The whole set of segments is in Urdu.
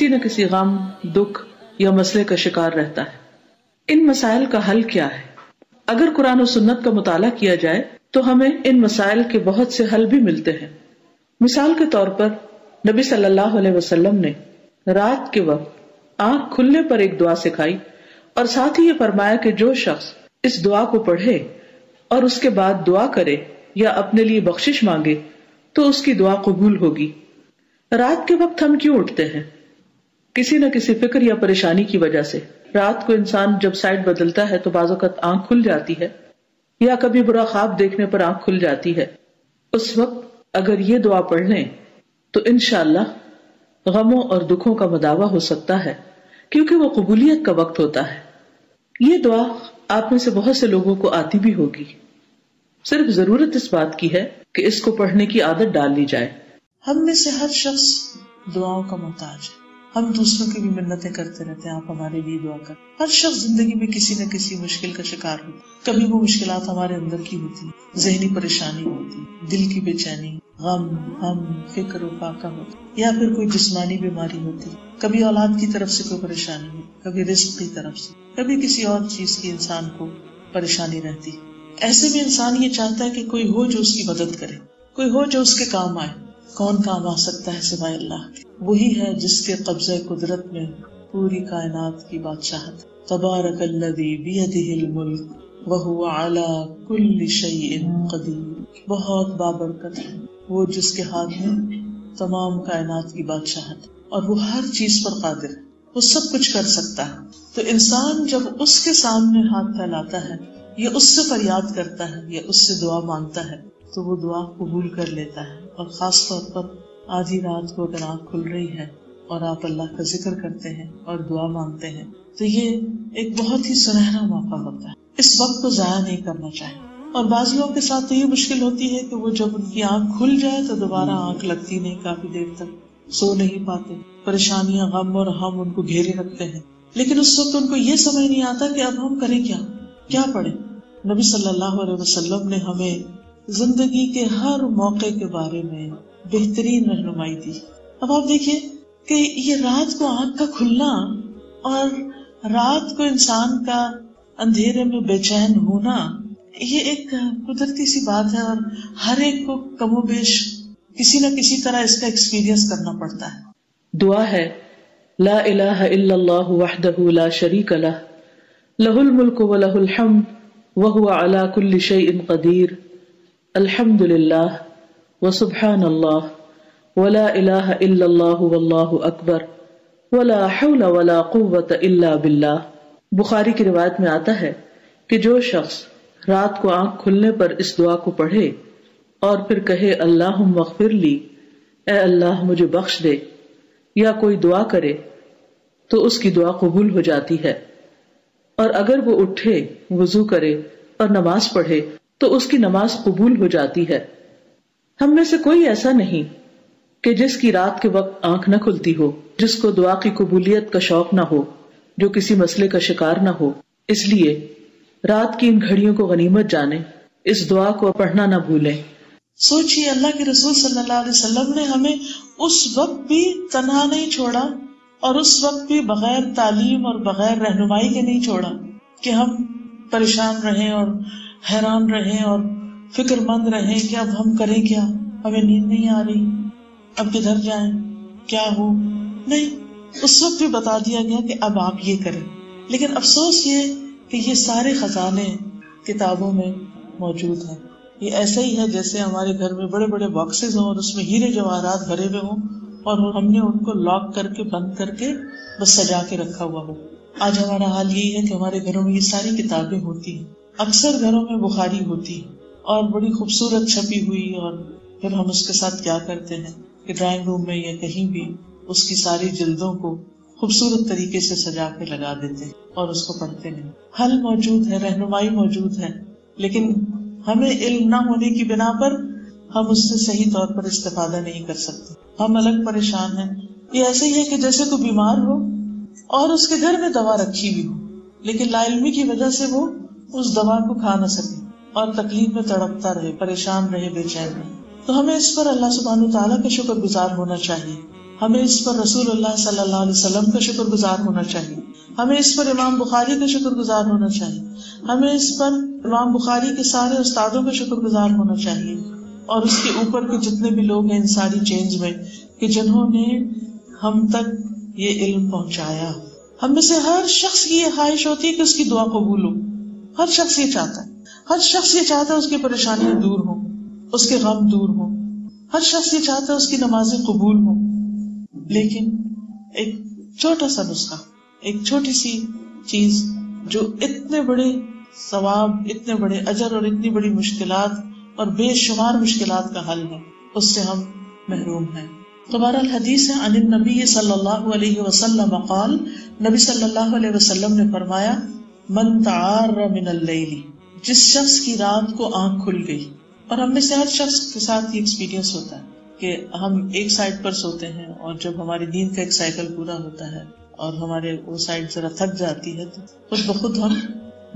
کسی نہ کسی غم، دکھ یا مسئلے کا شکار رہتا ہے۔ ان مسائل کا حل کیا ہے؟ اگر قرآن و سنت کا مطالعہ کیا جائے تو ہمیں ان مسائل کے بہت سے حل بھی ملتے ہیں۔ مثال کے طور پر نبی صلی اللہ علیہ وسلم نے رات کے وقت آنکھ کھلنے پر ایک دعا سکھائی اور ساتھ ہی یہ فرمایا کہ جو شخص اس دعا کو پڑھے اور اس کے بعد دعا کرے یا اپنے لیے بخشش مانگے تو اس کی دعا قبول ہوگی۔ رات کے وقت ہم کیوں اٹھتے ہیں؟ کسی نہ کسی فکر یا پریشانی کی وجہ سے۔ رات کو انسان جب سائڈ بدلتا ہے تو بعض اوقات آنکھ کھل جاتی ہے یا کبھی برا خواب دیکھنے پر آنکھ کھل جاتی ہے۔ اس وقت اگر یہ دعا پڑھ لیں تو انشاءاللہ غموں اور دکھوں کا مداوع ہو سکتا ہے، کیونکہ وہ قبولیت کا وقت ہوتا ہے۔ یہ دعا آپ میں سے بہت سے لوگوں کو آتی بھی ہوگی، صرف ضرورت اس بات کی ہے کہ اس کو پڑھنے کی عادت ڈال لی جائے۔ ہم میں سے ہر شخص دعاؤں کا محتاج ہے، ہم دوسروں کی بھی منتیں کرتے رہتے ہیں، آپ ہمارے لیے دعا کر۔ ہر شخص زندگی میں کسی نہ کسی مشکل کا شکار ہوتا ہے۔ کبھی وہ مشکلات ہمارے اندر کی ہوتی ہیں، ذہنی پریشانی ہوتی، دل کی بے چینی، غم، فکر و فاقہ ہوتی، یا پھر کوئی جسمانی بیماری ہوتی، کبھی اولاد کی طرف سے کوئی پریشانی ہوتی، کبھی رزق کی طرف سے، کبھی کسی اور چیز کی انسان کو پریشانی رہتی۔ ایسے میں انسان یہ چاہتا ہے کہ کوئی ہو جو اس کی مدد کرے، کوئی ہو جو اس کے کام آئے۔ کون کام آ سکتا ہے سوائے اللہ کے؟ وہی ہے جس کے قبضہ قدرت میں پوری کائنات کی بادشاہت۔ تبارک الذی بیدہ الملک وہو علی کل شیء قدیر۔ بہت بابرکت ہے وہ جس کے ہاتھ میں تمام کائنات کی بادشاہت، اور وہ ہر چیز پر قادر ہے، وہ سب کچھ کر سکتا ہے۔ تو انسان جب اس کے سامنے ہاتھ پھیلاتا ہے یا اس سے فریاد کرتا ہے یا اس سے دعا مانگتا ہے تو وہ دعا قبول کر لیتا ہے۔ اور خاص طور پر آدھی رات کو اگر آنکھ کھل رہی ہے اور آپ اللہ کا ذکر کرتے ہیں اور دعا مانگتے ہیں تو یہ ایک بہت ہی سنہرا موقع ہوتا ہے۔ اس وقت کو ضائع نہیں کرنا چاہیے۔ اور بعض لوگوں کے ساتھ تو یہ مشکل ہوتی ہے کہ وہ جب ان کی آنکھ کھل جائے تو دوبارہ آنکھ لگتی نہیں، کافی دیر تک سو نہیں پاتے، پریشانیاں، غم اور ہم ان کو گھیرے رکھتے ہیں، لیکن اس وقت ان کو یہ سمجھ نہیں آتا کہ اب ہم کریں کیا پڑھیں۔ نبی صلی اللہ علیہ وسلم نے ہمیں زندگی کے ہر موقع کے بارے میں بہترین رہنمائی دی۔ اب آپ دیکھیے کہ یہ رات کو آنکھ کا کھلنا اور رات کو انسان کا اندھیرے میں بے چین ہونا، یہ ایک قدرتی سی بات ہے، اور ہر ایک کو کم و بیش کسی نہ کسی طرح اس کا ایکسپیرینس کرنا پڑتا ہے۔ دعا ہے لا الہ الا اللہ وحدہ لا شریک لہ، لہ الملک ولہ الحمد وہو علی کل شیء قدیر، الحمد للہ وسبحان اللہ ولا الہ الا اللہ واللہ اکبر ولا حول ولا قوة الا باللہ۔ بخاری کی روایت میں آتا ہے کہ جو شخص رات کو آنکھ کھلنے پر اس دعا کو پڑھے اور پھر کہے اللہم اغفر لی، اے اللہ مجھے بخش دے، یا کوئی دعا کرے تو اس کی دعا قبول ہو جاتی ہے۔ اور اگر وہ اٹھے، وضو کرے اور نماز پڑھے تو اس کی نماز قبول ہو جاتی ہے۔ ہم میں سے کوئی ایسا نہیں کہ جس کی رات کے وقت آنکھ نہ کھلتی ہو، جس کو دعا کی قبولیت کا شوق نہ ہو، جو کسی مسئلے کا شکار نہ ہو۔ اس لیے رات کی ان گھڑیوں کو غنیمت جانیں، اس دعا کو پڑھنا نہ بھولیں۔ سوچئے اللہ کے رسول صلی اللہ علیہ وسلم نے ہمیں اس وقت بھی تنہا نہیں چھوڑا، اور اس وقت بھی بغیر تعلیم اور بغیر رہنمائی کے نہیں چھوڑا کہ ہم پریشان رہیں اور حیران رہیں اور فکر مند رہیں کہ اب ہم کریں کیا، ہمیں نیند نہیں آ رہی، اب کدھر جائیں، کیا ہو۔ نہیں، اس وقت بھی بتا دیا گیا کہ اب آپ یہ کریں۔ لیکن افسوس یہ کہ یہ سارے خزانے کتابوں میں موجود ہیں۔ یہ ایسا ہی ہے جیسے ہمارے گھر میں بڑے بڑے باکسز ہوں اور اس میں ہیرے جواہرات بھرے ہوئے ہوں، اور ہم نے ان کو لاک کر کے بند کر کے بس سجا کے رکھا ہوا ہو۔ آج ہمارا حال یہی ہے کہ ہمارے گھروں میں یہ ساری کتابیں ہوتی ہیں، اکثر گھروں میں بخاری ہوتی ہے اور بڑی خوبصورت چھپی ہوئی، اور پھر ہم اس کے ساتھ کیا کرتے ہیں کہ ڈرائنگ روم میں یا کہیں بھی اس کی ساری جلدوں کو خوبصورت طریقے سے سجا کے لگا دیتے ہیں اور اس کو پڑھتے نہیں۔ حل موجود ہے، رہنمائی موجود ہے، لیکن ہمیں علم نہ ہونے کی بنا پر ہم اس سے صحیح طور پر استفادہ نہیں کر سکتے، ہم الگ پریشان ہیں۔ یہ ایسے ہی ہے کہ جیسے کوئی بیمار ہو اور اس کے گھر میں دوا رکھی ہوئی ہو، لیکن لا علمی کی وجہ سے وہ اس دوا کو کھا نہ سکے اور تکلیف میں تڑپتا رہے، پریشان رہے، بے چین رہے۔ تو ہمیں اس پر اللہ سبحانہ تعالیٰ کا شکر گزار ہونا چاہیے۔ ہمیں اس پر رسول اللہ صلی اللہ علیہ وسلم کا شکر گزار ہونا چاہیے، ہمیں اس پر امام بخاری کا شکر گزار ہونا چاہیے، ہمیں اس پر امام بخاری کے سارے استادوں کا شکر گزار ہونا چاہیے، اور اس کے اوپر کے جتنے بھی لوگ ہیں ان ساری چینج میں کہ جنہوں نے ہم تک یہ علم پہنچایا. ہم میں سے ہر شخص کی یہ خواہش ہوتی ہے کہ اس کی دعا قبول ہو. ہر شخص یہ چاہتا ہے، ہر شخص یہ چاہتا ہے اس کی پریشانیاں دور ہوں، اس کے غم دور ہوں، ہر شخص یہ چاہتا ہے اس کی نمازیں قبول ہوں. لیکن ایک چھوٹا سا نسخہ، ایک چھوٹی سی چیز جو اتنے بڑے ثواب، اتنے بڑے اجر اور اتنی بڑی مشکلات اور بے شمار مشکلات کا حل ہے، اس سے ہم محروم ہیں. تو بہرحال حدیث ہے عن النبی صلی اللہ علیہ وسلم قال، نبی صلی اللہ علیہ وسلم نے فرمایا من تعار من اللیل، جس شخص کی رات کو آنکھ کھل گئی. اور ہم میں سے ہر شخص کے ساتھ یہ ایکسپیرینس ہوتا ہے کہ ہم ایک سائڈ پر سوتے ہیں اور جب ہماری نیند کا ایک سائیکل پورا ہوتا ہے اور ہمارے وہ سائڈ ذرا تھک جاتی ہے تو خود بخود ہم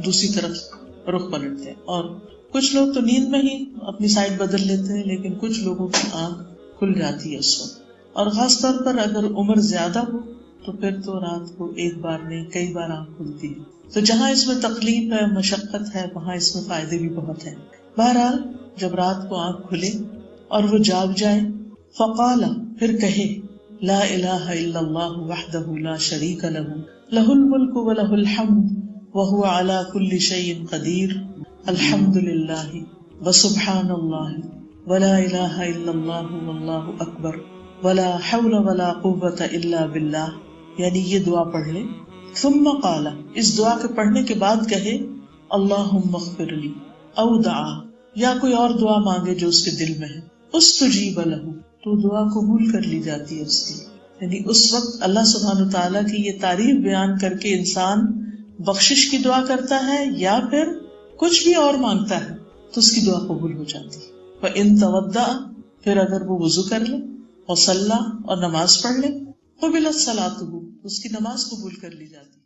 دوسری طرف رخ پلٹتے ہیں. اور کچھ لوگ تو نیند میں ہی اپنی سائڈ بدل لیتے ہیں، لیکن کچھ لوگوں کی آنکھ کھل جاتی ہے اس وقت. اور خاص طور پر اگر عمر زیادہ ہو تو پھر تو رات کو ایک بار نہیں کئی بار آنکھ کھلتی ہے. تو جہاں اس میں تکلیف ہے، مشقت ہے، وہاں اس میں فائدے بھی بہت ہیں. بہرحال جب رات کو آنکھ کھلے اور وہ جاگ جائے، فقال، پھر کہے لا الہ الا اللہ وحدہ لا شریک لہ لہ الملک ولہ الحمد وہو علی کل شیء قدیر الحمد للہ وسبحان اللہ ولا الہ الا اللہ واللہ اکبر ولا حول ولا قوۃ الا باللہ. یعنی یہ دعا پڑھ لے. ثم قال، اس دعا کے پڑھنے کے بعد کہے اللہم اغفر لی، او دعا، یا کوئی اور دعا مانگے جو اس کے دل میں ہے. استجیب لہ، تو دعا قبول کر لی جاتی ہے اس کی. یعنی اس وقت اللہ سبحانہ تعالیٰ کی یہ تعریف بیان کر کے انسان بخشش کی دعا کرتا ہے یا پھر کچھ بھی اور مانگتا ہے تو اس کی دعا قبول ہو جاتی ہے. فإن تودع، پھر اگر وہ وضو کر لے اور صلی اور نماز پڑھ لے، قبلت صلاتہ، اس کی نماز قبول کر لی جاتی ہے.